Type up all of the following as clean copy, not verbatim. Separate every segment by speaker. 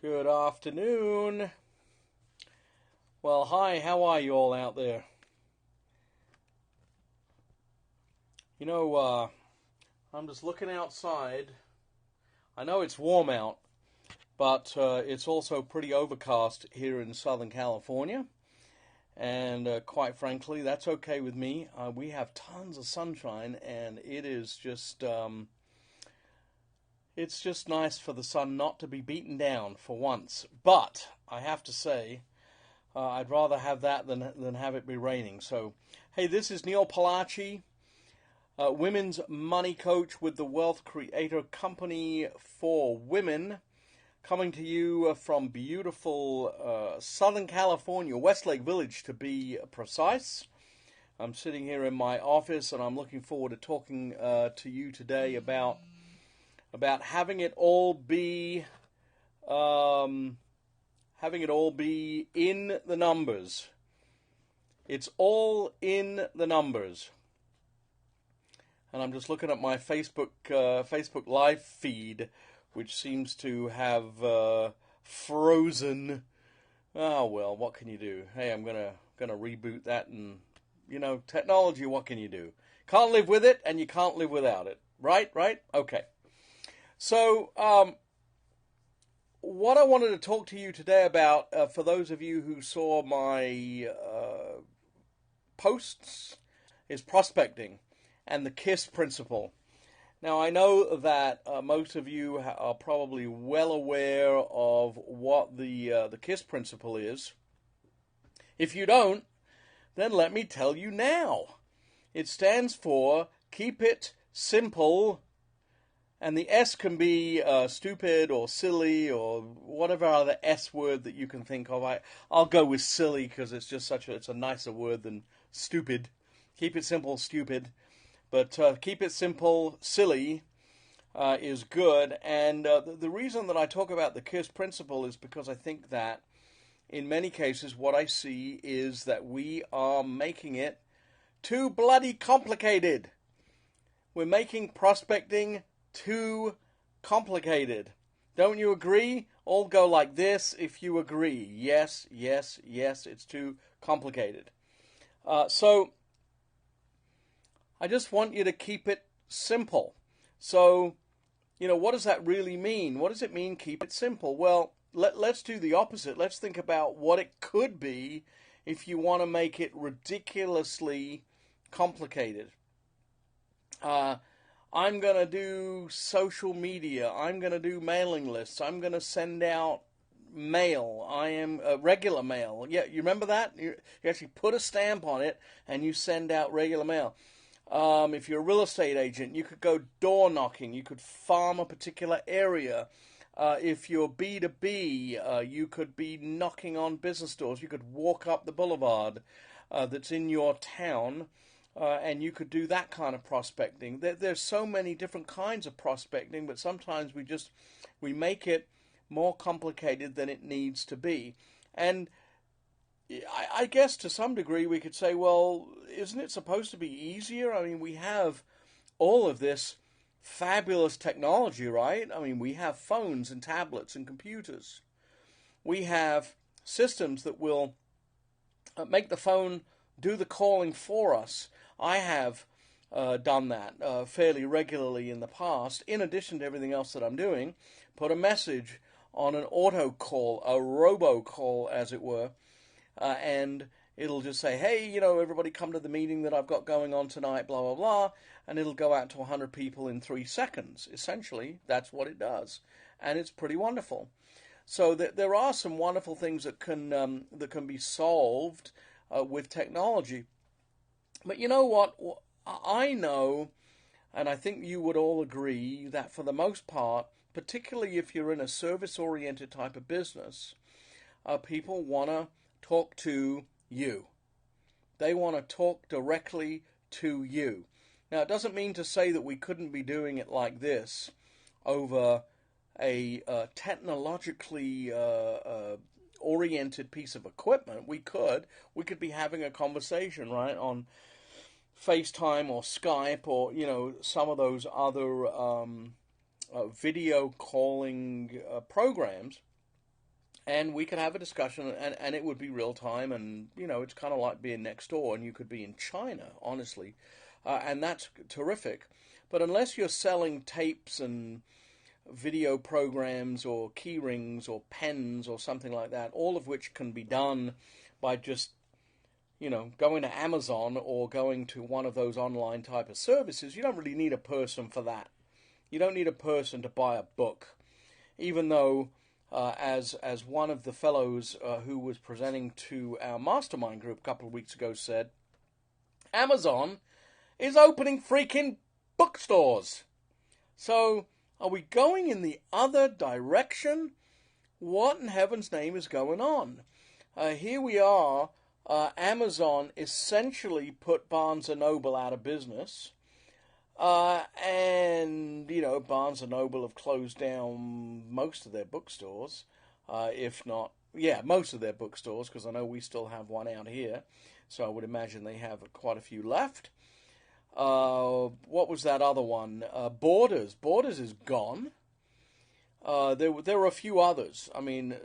Speaker 1: Good afternoon. Well, hi, how are you all out there? You know, I'm just looking outside. I know it's warm out, but it's also pretty overcast here in Southern California. And quite frankly, that's okay with me. We have tons of sunshine, and it's just nice for the sun not to be beaten down for once. But I have to say, I'd rather have that than have it be raining. So, hey, this is Neil Palache, women's money coach with the Wealth Creator Company for Women, coming to you from beautiful Southern California, Westlake Village to be precise. I'm sitting here in my office, and I'm looking forward to talking to you today about having it all be in the numbers. It's all in the numbers. And I'm just looking at my Facebook Live feed, which seems to have frozen. Oh well, what can you do? Hey, I'm gonna reboot that, and technology. What can you do? Can't live with it, and you can't live without it. Right? Okay. So, what I wanted to talk to you today about, for those of you who saw my posts, is prospecting and the KISS principle. Now, I know that most of you are probably well aware of what the KISS principle is. If you don't, then let me tell you now. It stands for Keep It Simple. And the S can be stupid or silly or whatever other S word that you can think of. I'll go with silly because it's just it's a nicer word than stupid. Keep it simple, stupid. But keep it simple, silly is good. And the reason that I talk about the KISS principle is because I think that in many cases what I see is that we are making it too bloody complicated. We're making prospecting too complicated. Don't you agree? All go like this if you agree. Yes, it's too complicated. So I just want you to keep it simple. So, what does that really mean? What does it mean, keep it simple? Well, let's do the opposite. Let's think about what it could be if you want to make it ridiculously complicated. I'm going to do social media. I'm going to do mailing lists. I'm going to send out mail. I am regular mail. Yeah, you remember that? You actually put a stamp on it and you send out regular mail. If you're a real estate agent, you could go door knocking. You could farm a particular area. If you're B2B, you could be knocking on business doors. You could walk up the boulevard that's in your town. And you could do that kind of prospecting. There's so many different kinds of prospecting, but sometimes we make it more complicated than it needs to be. And I guess to some degree we could say, well, isn't it supposed to be easier? I mean, we have all of this fabulous technology, right? I mean, we have phones and tablets and computers. We have systems that will make the phone do the calling for us. I have done that fairly regularly in the past. In addition to everything else that I'm doing, put a message on an auto call, a robocall, as it were, and it'll just say, hey, everybody come to the meeting that I've got going on tonight, blah, blah, blah, and it'll go out to 100 people in 3 seconds. Essentially, that's what it does, and it's pretty wonderful. So there are some wonderful things that can be solved with technology. But you know what? I know, and I think you would all agree, that for the most part, particularly if you're in a service-oriented type of business, people want to talk to you. They want to talk directly to you. Now, it doesn't mean to say that we couldn't be doing it like this over a technologically oriented piece of equipment. We could be having a conversation, right, on FaceTime or Skype or some of those other video calling programs, and we could have a discussion, and it would be real time, and it's kind of like being next door, and you could be in China, honestly, and that's terrific. But unless you're selling tapes and video programs or key rings or pens or something like that, all of which can be done by just going to Amazon or going to one of those online type of services, you don't really need a person for that. You don't need a person to buy a book, even though, as one of the fellows who was presenting to our mastermind group a couple of weeks ago said, Amazon is opening freaking bookstores. So, are we going in the other direction? What in heaven's name is going on? Here we are. Amazon essentially put Barnes & Noble out of business. And, Barnes & Noble have closed down most of their bookstores. If not, most of their bookstores, because I know we still have one out here. So I would imagine they have quite a few left. What was that other one? Borders. Borders is gone. There were a few others. I mean,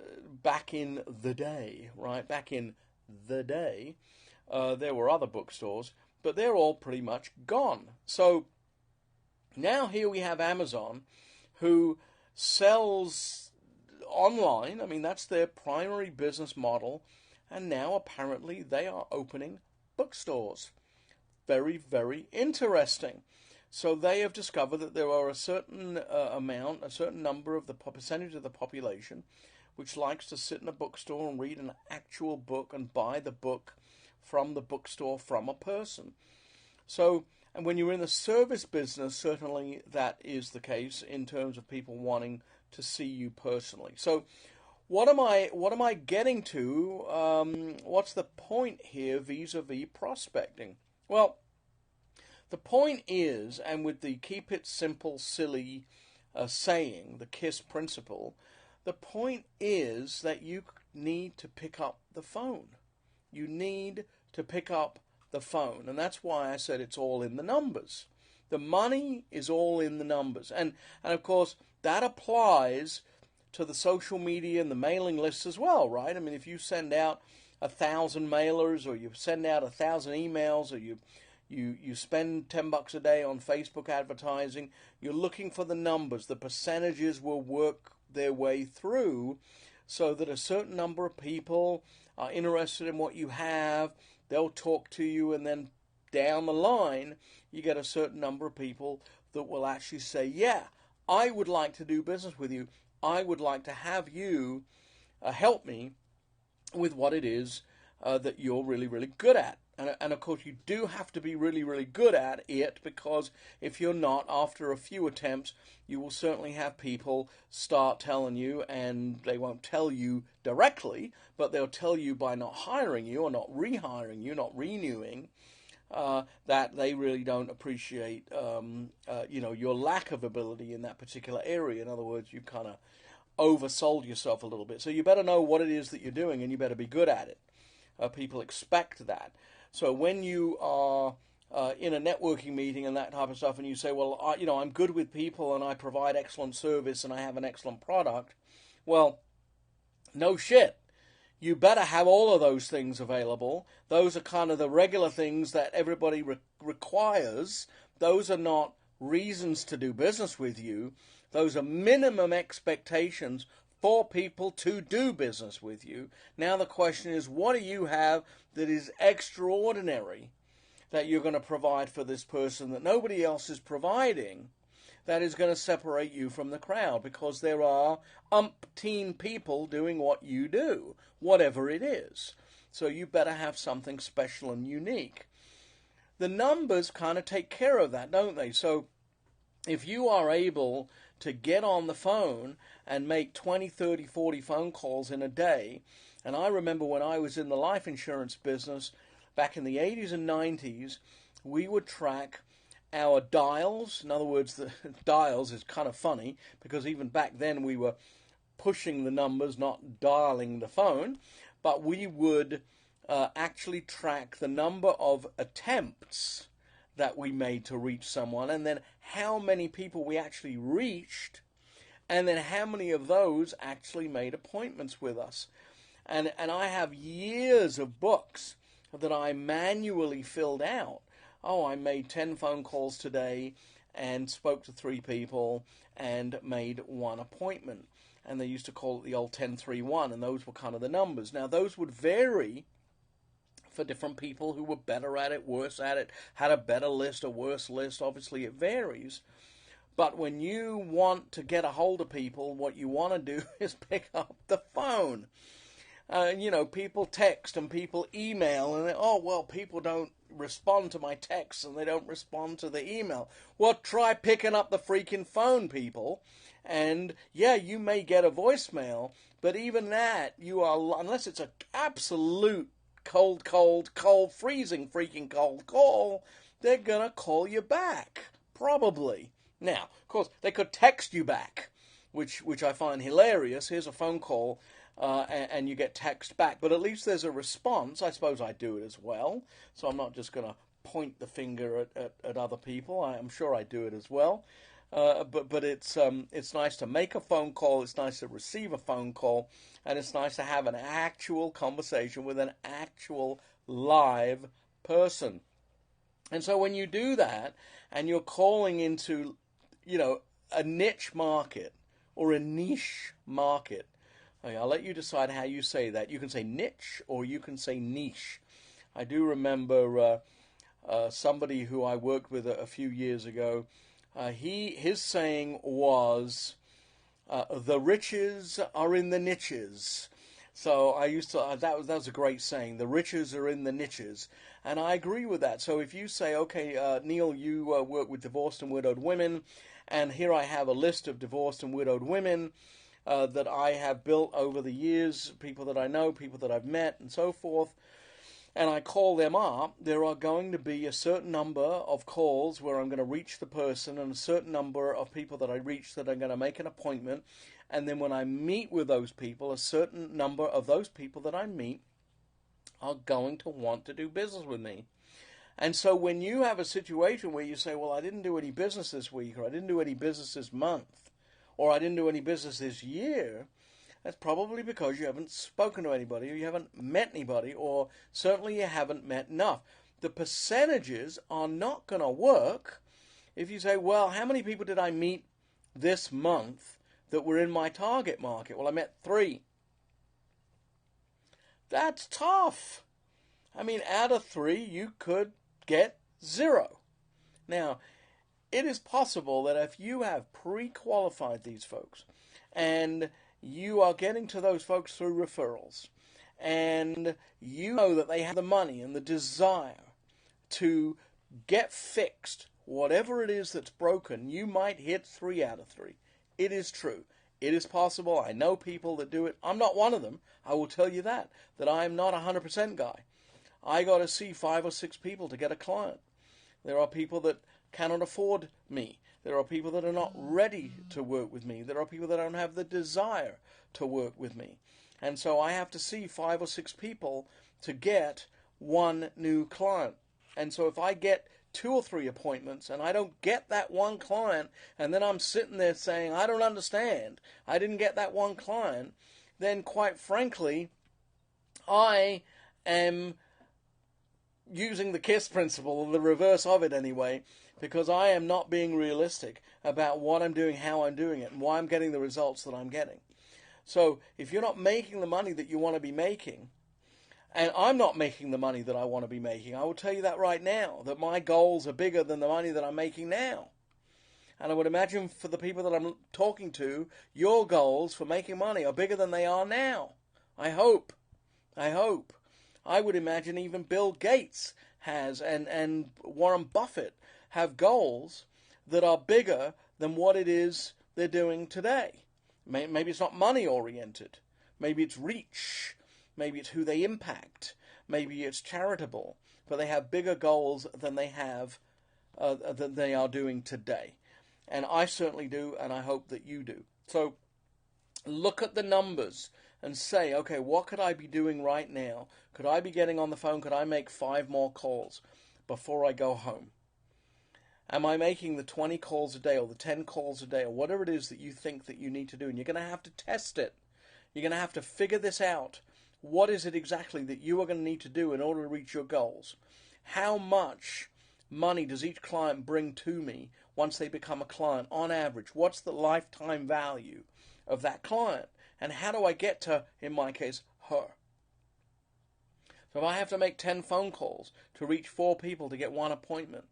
Speaker 1: back in the day, right? Back in the day, there were other bookstores, but they're all pretty much gone. So now here we have Amazon, who sells online. I mean, that's their primary business model, and now apparently they are opening bookstores. Very, very interesting. So they have discovered that there are a certain a certain number of the percentage of the population which likes to sit in a bookstore and read an actual book and buy the book from the bookstore from a person. So, and when you're in the service business, certainly that is the case in terms of people wanting to see you personally. So, what am I getting to? What's the point here vis-a-vis prospecting? Well, the point is, and with the keep it simple, silly saying, the KISS principle, the point is that you need to pick up the phone. You need to pick up the phone. And that's why I said it's all in the numbers. The money is all in the numbers. And of course, that applies to the social media and the mailing lists as well, right? I mean, if you send out 1,000 mailers, or you send out 1,000 emails, or you spend $10 a day on Facebook advertising, you're looking for the numbers. The percentages will work their way through so that a certain number of people are interested in what you have. They'll talk to you, and then down the line, you get a certain number of people that will actually say, yeah, I would like to do business with you. I would like to have you help me with what it is that you're really, really good at. And of course, you do have to be really, really good at it, because if you're not, after a few attempts, you will certainly have people start telling you, and they won't tell you directly, but they'll tell you by not hiring you or not rehiring you, not renewing, that they really don't appreciate, your lack of ability in that particular area. In other words, you kind of oversold yourself a little bit. So you better know what it is that you're doing, and you better be good at it. People expect that. So when you are in a networking meeting and that type of stuff, and you say, well, I'm good with people, and I provide excellent service, and I have an excellent product, well, no shit. You better have all of those things available. Those are kind of the regular things that everybody requires. Those are not reasons to do business with you. Those are minimum expectations for people to do business with you. Now the question is, what do you have that is extraordinary that you're going to provide for this person that nobody else is providing, that is going to separate you from the crowd? Because there are umpteen people doing what you do, whatever it is. So you better have something special and unique. The numbers kind of take care of that, don't they? So if you are able to get on the phone and make 20, 30, 40 phone calls in a day, and I remember when I was in the life insurance business back in the 80s and 90s, we would track our dials. In other words, the dials is kind of funny, because even back then we were pushing the numbers, not dialing the phone, but we would actually track the number of attempts that we made to reach someone, and then how many people we actually reached, And then how many of those actually made appointments with us? And I have years of books that I manually filled out. Oh, I made 10 phone calls today and spoke to 3 people and made 1 appointment. And they used to call it the old 10-3-1, and those were kind of the numbers. Now, those would vary for different people who were better at it, worse at it, had a better list, a worse list. Obviously, it varies. But when you want to get a hold of people, what you want to do is pick up the phone. People text and people email, and people don't respond to my texts and they don't respond to the email. Well, try picking up the freaking phone, people. And yeah, you may get a voicemail, but even that, unless it's an absolute cold, freezing freaking cold call, they're gonna call you back, probably. Now, of course, they could text you back, which I find hilarious. Here's a phone call, and you get text back, but at least there's a response. I suppose I do it as well, so I'm not just going to point the finger at other people. I'm sure I do it as well. But it's nice to make a phone call. It's nice to receive a phone call, and it's nice to have an actual conversation with an actual live person. And so when you do that, and you're calling into, a niche market or a niche market, okay, I'll let you decide how you say that. You can say niche or you can say niche. I do remember somebody who I worked with a few years ago. His saying was, "The riches are in the niches." So I used to that was a great saying. The riches are in the niches, and I agree with that. So if you say, "Okay, Neil, you work with divorced and widowed women, and here I have a list of divorced and widowed women that I have built over the years, people that I know, people that I've met, and so forth." And I call them up, there are going to be a certain number of calls where I'm going to reach the person, and a certain number of people that I reach that are going to make an appointment. And then when I meet with those people, a certain number of those people that I meet are going to want to do business with me. And so when you have a situation where you say, well, I didn't do any business this week, or I didn't do any business this month, or I didn't do any business this year, that's probably because you haven't spoken to anybody, or you haven't met anybody, or certainly you haven't met enough. The percentages are not going to work if you say, well, how many people did I meet this month that were in my target market? Well, I met 3. That's tough. I mean, out of 3, you could get 0. Now, it is possible that if you have pre-qualified these folks, and you are getting to those folks through referrals, and you know that they have the money and the desire to get fixed whatever it is that's broken, you might hit 3 out of 3. It is true. It is possible. I know people that do it. I'm not one of them. I will tell you that I am not a 100% guy. I got to see 5 or 6 people to get a client. There are people that cannot afford me. There are people that are not ready to work with me. There are people that don't have the desire to work with me. And so I have to see 5 or 6 people to get 1 new client. And so if I get 2 or 3 appointments and I don't get that 1 client, and then I'm sitting there saying, I don't understand, I didn't get that 1 client, then quite frankly, I am using the KISS principle, or the reverse of it anyway, because I am not being realistic about what I'm doing, how I'm doing it, and why I'm getting the results that I'm getting. So if you're not making the money that you want to be making, and I'm not making the money that I want to be making, I will tell you that right now, that my goals are bigger than the money that I'm making now. And I would imagine for the people that I'm talking to, your goals for making money are bigger than they are now. I hope. I would imagine even Bill Gates has, and Warren Buffett have goals that are bigger than what it is they're doing today. Maybe it's not money oriented. Maybe it's reach. Maybe it's who they impact. Maybe it's charitable. But they have bigger goals than they are doing today. And I certainly do, and I hope that you do. So look at the numbers and say, okay, what could I be doing right now? Could I be getting on the phone? Could I make 5 more calls before I go home? Am I making the 20 calls a day or the 10 calls a day or whatever it is that you think that you need to do? And you're going to have to test it. You're going to have to figure this out. What is it exactly that you are going to need to do in order to reach your goals? How much money does each client bring to me once they become a client on average? What's the lifetime value of that client? And how do I get to, in my case, her? So if I have to make 10 phone calls to reach 4 people to get 1 appointment,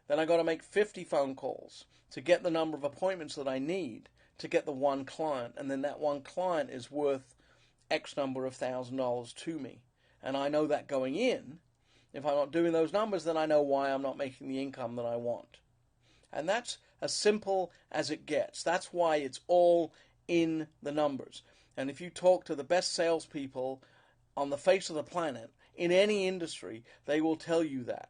Speaker 1: then I got to make 50 phone calls to get the number of appointments that I need to get the 1 client. And then that 1 client is worth X number of $1,000 to me. And I know that going in. If I'm not doing those numbers, then I know why I'm not making the income that I want. And that's as simple as it gets. That's why it's all in the numbers. And if you talk to the best salespeople on the face of the planet, in any industry, they will tell you that.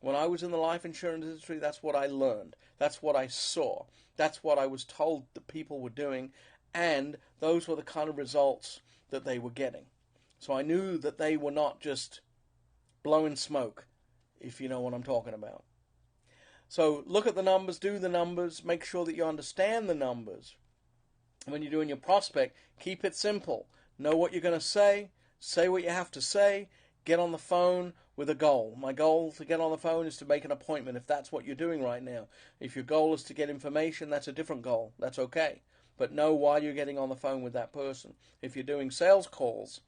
Speaker 1: When I was in the life insurance industry, that's what I learned. That's what I saw. That's what I was told that people were doing. And those were the kind of results that they were getting. So I knew that they were not just blowing smoke, if you know what I'm talking about. So look at the numbers, do the numbers, make sure that you understand the numbers. When you're doing your prospect, keep it simple. Know what you're going to say what you have to say, get on the phone with a goal. My goal to get on the phone is to make an appointment, if that's what you're doing right now. If your goal is to get information, that's a different goal. That's okay. But know why you're getting on the phone with that person. If you're doing sales calls,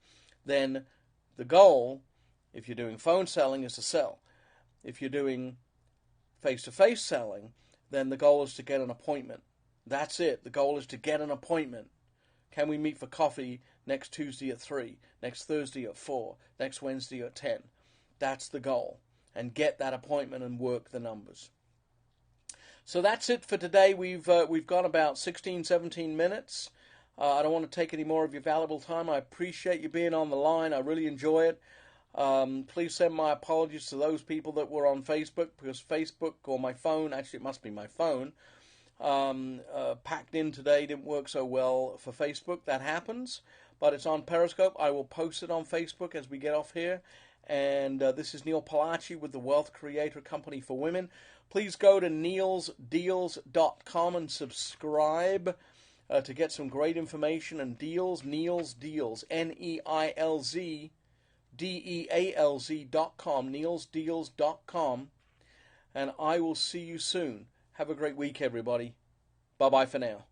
Speaker 1: then the goal, if you're doing phone selling, is to sell. If you're doing face-to-face selling, then the goal is to get an appointment. That's it. The goal is to get an appointment. Can we meet for coffee next Tuesday at 3, next Thursday at 4, next Wednesday at 10? That's the goal. And get that appointment and work the numbers. So that's it for today. We've got about 16, 17 minutes. I don't want to take any more of your valuable time. I appreciate you being on the line. I really enjoy it. Please send my apologies to those people that were on Facebook, because Facebook or my phone, actually it must be my phone, packed in today, didn't work so well for Facebook. That happens, but it's on Periscope. I will post it on Facebook as we get off here. And this is Neil Palache with the Wealth Creator Company for Women. Please go to neilsdeals.com and subscribe to get some great information and deals. Neil's Deals, NEILZDEALZ.com, neilsdeals.com. And I will see you soon. Have a great week, everybody. Bye-bye for now.